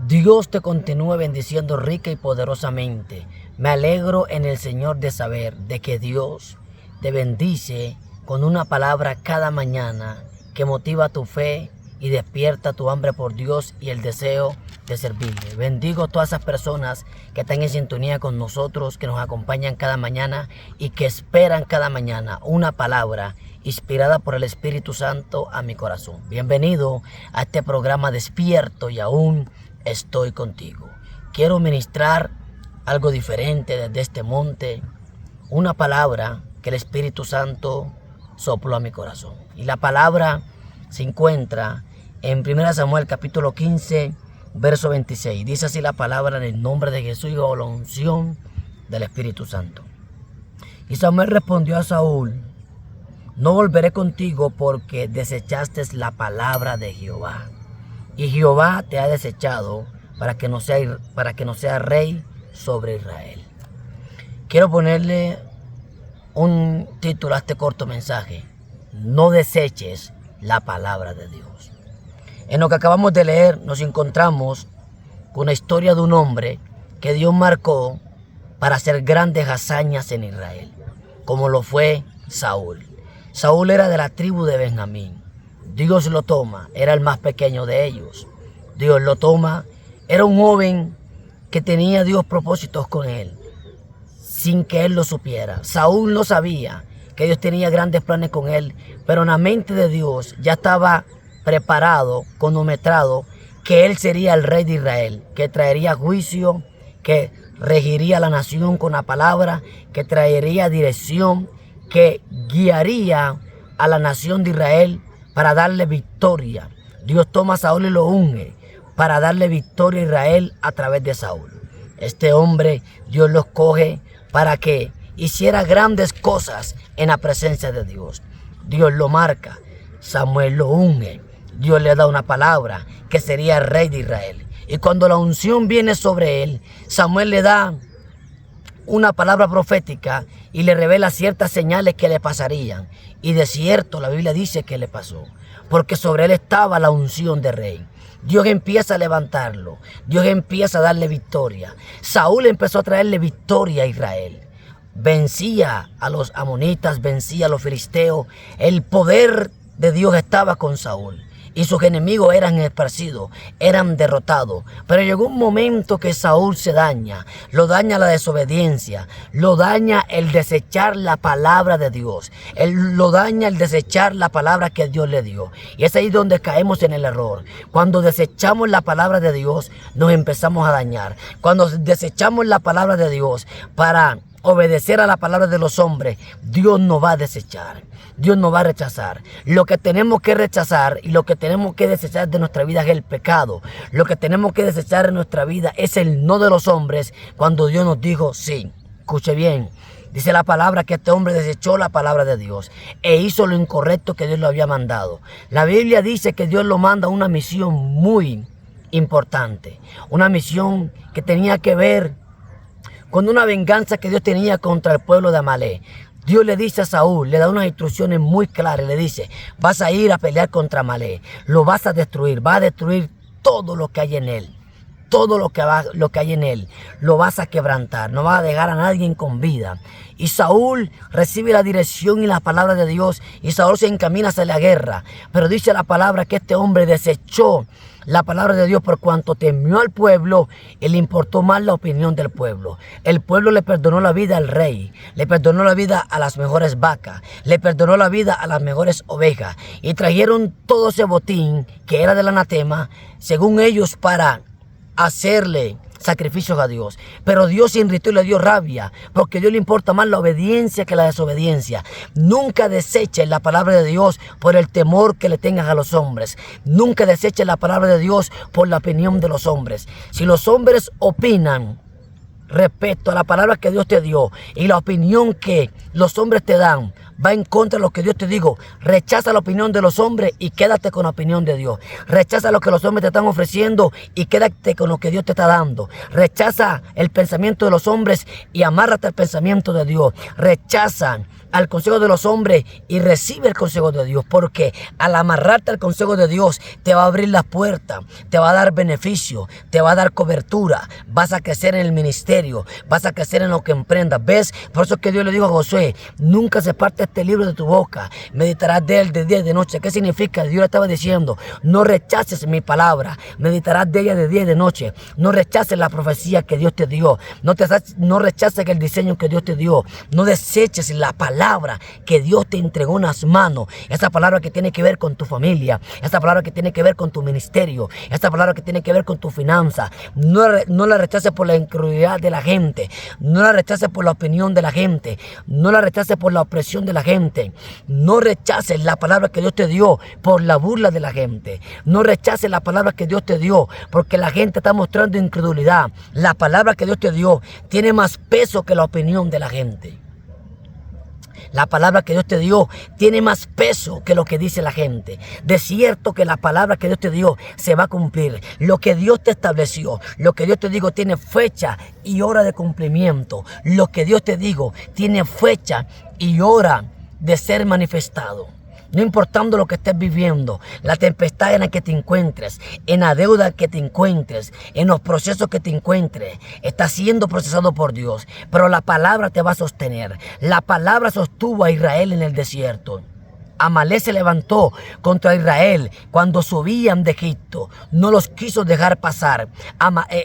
Dios te continúe bendiciendo rica y poderosamente. Me alegro en el Señor de saber de que Dios te bendice con una palabra cada mañana que motiva tu fe y despierta tu hambre por Dios y el deseo de servirle. Bendigo a todas esas personas que están en sintonía con nosotros, que nos acompañan cada mañana y que esperan cada mañana una palabra inspirada por el Espíritu Santo a mi corazón. Bienvenido a este programa Despierto y aún estoy contigo. Quiero ministrar algo diferente desde este monte, una palabra que el Espíritu Santo sopló a mi corazón. Y la palabra se encuentra en 1 Samuel capítulo 15, verso 26. Dice así la palabra en el nombre de Jesús y bajo la unción del Espíritu Santo. Y Samuel respondió a Saúl: no volveré contigo porque desechaste la palabra de Jehová. Y Jehová te ha desechado para que no sea rey sobre Israel. Quiero ponerle un título a este corto mensaje: no deseches la palabra de Dios. En lo que acabamos de leer nos encontramos con la historia de un hombre que Dios marcó para hacer grandes hazañas en Israel, como lo fue Saúl. Saúl era de la tribu de Benjamín. Dios lo toma, era el más pequeño de ellos. Dios lo toma, era un joven que tenía Dios propósitos con él, sin que él lo supiera. Saúl no sabía que Dios tenía grandes planes con él, pero en la mente de Dios ya estaba preparado, cronometrado, que él sería el rey de Israel, que traería juicio, que regiría la nación con la palabra, que traería dirección, que guiaría a la nación de Israel para darle victoria. Dios toma a Saúl y lo unge para darle victoria a Israel a través de Saúl. Este hombre Dios lo escoge para que hiciera grandes cosas en la presencia de Dios. Dios lo marca, Samuel lo unge, Dios le da una palabra que sería el rey de Israel. Y cuando la unción viene sobre él, Samuel le da una palabra profética y le revela ciertas señales que le pasarían. Y de cierto la Biblia dice que le pasó, porque sobre él estaba la unción de rey. Dios empieza a levantarlo, Dios empieza a darle victoria. Saúl empezó a traerle victoria a Israel. Vencía a los amonitas, vencía a los filisteos. El poder de Dios estaba con Saúl. Y sus enemigos eran esparcidos, eran derrotados. Pero llegó un momento que Saúl se daña. Lo daña la desobediencia. Lo daña el desechar la palabra de Dios. Lo daña el desechar la palabra que Dios le dio. Y es ahí donde caemos en el error. Cuando desechamos la palabra de Dios, nos empezamos a dañar. Cuando desechamos la palabra de Dios para obedecer a la palabra de los hombres, Dios nos va a desechar. Dios nos va a rechazar. Lo que tenemos que rechazar y lo que tenemos que desechar de nuestra vida es el pecado. Lo que tenemos que desechar en nuestra vida es el no de los hombres cuando Dios nos dijo sí. Escuche bien. Dice la palabra que este hombre desechó la palabra de Dios e hizo lo incorrecto que Dios le había mandado. La Biblia dice que Dios lo manda a una misión muy importante. Una misión que tenía que ver con una venganza que Dios tenía contra el pueblo de Amalek. Dios le dice a Saúl, le da unas instrucciones muy claras, le dice: vas a ir a pelear contra Amalek, lo vas a destruir, vas a destruir todo lo que hay en él. Todo lo que hay en él lo vas a quebrantar, no vas a dejar a nadie con vida. Y Saúl recibe la dirección y la palabra de Dios y Saúl se encamina hacia la guerra. Pero dice la palabra que este hombre desechó la palabra de Dios por cuanto temió al pueblo y le importó más la opinión del pueblo. El pueblo le perdonó la vida al rey, le perdonó la vida a las mejores vacas, le perdonó la vida a las mejores ovejas y trajeron todo ese botín que era del anatema, según ellos, para hacerle sacrificios a Dios. Pero Dios se irritó y le dio rabia, porque a Dios le importa más la obediencia que la desobediencia. Nunca deseches la palabra de Dios por el temor que le tengas a los hombres. Nunca deseches la palabra de Dios por la opinión de los hombres. Si los hombres opinan respecto a la palabra que Dios te dio y la opinión que los hombres te dan va en contra de lo que Dios te dijo, rechaza la opinión de los hombres y quédate con la opinión de Dios. Rechaza lo que los hombres te están ofreciendo y quédate con lo que Dios te está dando. Rechaza el pensamiento de los hombres y amárrate al pensamiento de Dios. Rechaza al consejo de los hombres y recibe el consejo de Dios, porque al amarrarte al consejo de Dios te va a abrir las puertas, te va a dar beneficio, te va a dar cobertura, vas a crecer en el ministerio, vas a crecer en lo que emprendas. ¿Ves? Por eso es que Dios le dijo a Josué, nunca se parte este libro de tu boca, meditarás de él de día y de noche. ¿Qué significa? Dios le estaba diciendo, no rechaces mi palabra, meditarás de ella de día y de noche, no rechaces la profecía que Dios te dio, no rechaces el diseño que Dios te dio, no deseches la palabra que Dios te entregó en las manos, esa palabra que tiene que ver con tu familia, esa palabra que tiene que ver con tu ministerio, esa palabra que tiene que ver con tu finanza. No la rechaces por la incredulidad de la gente, no la rechaces por la opinión de la gente, no la rechaces por la opresión de la gente, no rechaces la palabra que Dios te dio por la burla de la gente, no rechaces la palabra que Dios te dio porque la gente está mostrando incredulidad. La palabra que Dios te dio tiene más peso que la opinión de la gente. La palabra que Dios te dio tiene más peso que lo que dice la gente. De cierto que la palabra que Dios te dio se va a cumplir. Lo que Dios te estableció, lo que Dios te dijo tiene fecha y hora de cumplimiento. Lo que Dios te dijo tiene fecha y hora de ser manifestado. No importando lo que estés viviendo, la tempestad en la que te encuentres, en la deuda que te encuentres, en los procesos que te encuentres, está siendo procesado por Dios. Pero la palabra te va a sostener. La palabra sostuvo a Israel en el desierto. Amalek se levantó contra Israel cuando subían de Egipto. No los quiso dejar pasar.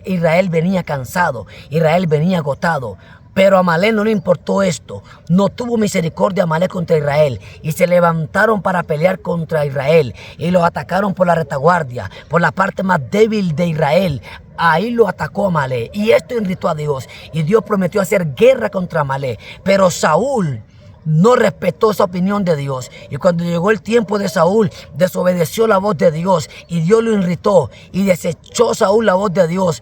Israel venía cansado. Israel venía agotado. Pero a Amalek no le importó esto. No tuvo misericordia Amalek contra Israel. Y se levantaron para pelear contra Israel. Y los atacaron por la retaguardia, por la parte más débil de Israel. Ahí lo atacó Amalek. Y esto irritó a Dios. Y Dios prometió hacer guerra contra Amalek. Pero Saúl no respetó esa opinión de Dios. Y cuando llegó el tiempo de Saúl, desobedeció la voz de Dios. Y Dios lo irritó. Y desechó Saúl la voz de Dios.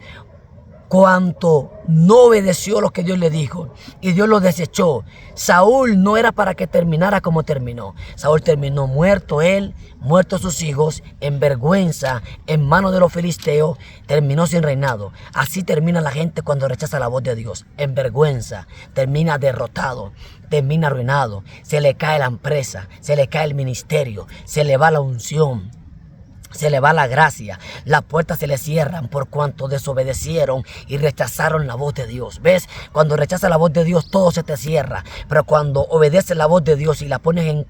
Cuanto no obedeció lo que Dios le dijo y Dios lo desechó. Saúl no era para que terminara como terminó. Saúl terminó muerto él, muertos sus hijos, en vergüenza, en manos de los filisteos, terminó sin reinado. Así termina la gente cuando rechaza la voz de Dios, en vergüenza, termina derrotado, termina arruinado, se le cae la empresa, se le cae el ministerio, se le va la unción. Se le va la gracia, las puertas se le cierran por cuanto desobedecieron y rechazaron la voz de Dios. ¿Ves? Cuando rechazas la voz de Dios todo se te cierra, pero cuando obedeces la voz de Dios y la pones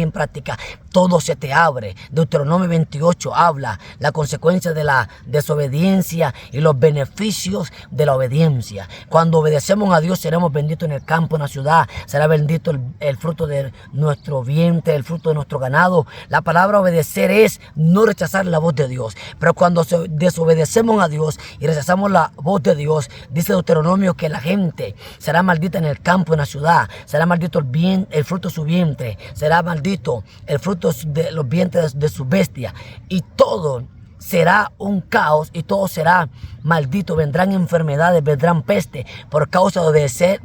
en práctica, todo se te abre. Deuteronomio 28 habla la consecuencia de la desobediencia y los beneficios de la obediencia. Cuando obedecemos a Dios seremos benditos en el campo, en la ciudad, será bendito el fruto de nuestro vientre, el fruto de nuestro ganado. La palabra obedecer es no rechazar la voz de Dios. Pero cuando desobedecemos a Dios y rechazamos la voz de Dios, dice Deuteronomio que la gente será maldita en el campo, en la ciudad, será maldito el fruto de su vientre, será maldito el fruto de los vientres de su bestia, y todo será un caos y todo será maldito. Vendrán enfermedades, vendrán peste por causa de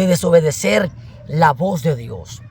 desobedecer la voz de Dios.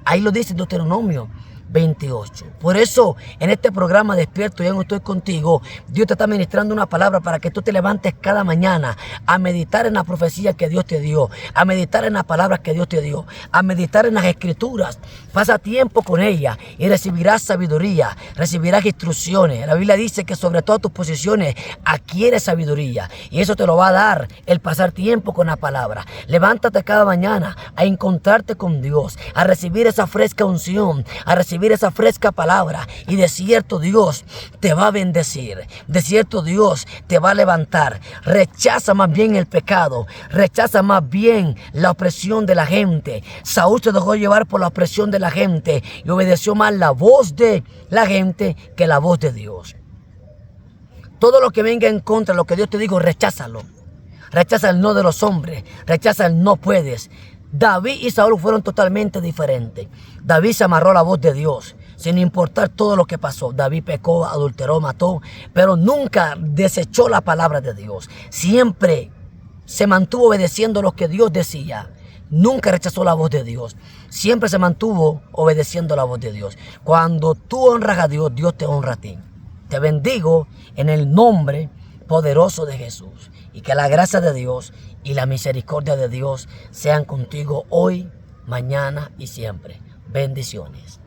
Ahí lo dice Deuteronomio 28. Por eso en este programa Despierto y aún estoy contigo, Dios te está ministrando una palabra para que tú te levantes cada mañana a meditar en la profecía que Dios te dio, a meditar en las palabras que Dios te dio, a meditar en las escrituras. Pasa tiempo con ella y recibirás sabiduría, recibirás instrucciones. La Biblia dice que sobre todas tus posiciones adquieres sabiduría, y eso te lo va a dar el pasar tiempo con la palabra. Levántate cada mañana a encontrarte con Dios, a recibir esa fresca unción, a recibir esa fresca palabra, y de cierto Dios te va a bendecir, de cierto Dios te va a levantar. Rechaza más bien el pecado, rechaza más bien la opresión de la gente. Saúl se dejó llevar por la opresión de la gente y obedeció más la voz de la gente que la voz de Dios. Todo lo que venga en contra de lo que Dios te dijo, recházalo. Rechaza el no de los hombres, rechaza el no puedes. David y Saúl fueron totalmente diferentes. David se amarró a la voz de Dios, sin importar todo lo que pasó. David pecó, adulteró, mató, pero nunca desechó la palabra de Dios. Siempre se mantuvo obedeciendo lo que Dios decía. Nunca rechazó la voz de Dios. Siempre se mantuvo obedeciendo la voz de Dios. Cuando tú honras a Dios, Dios te honra a ti. Te bendigo en el nombre poderoso de Jesús. Y que la gracia de Dios y la misericordia de Dios sean contigo hoy, mañana y siempre. Bendiciones.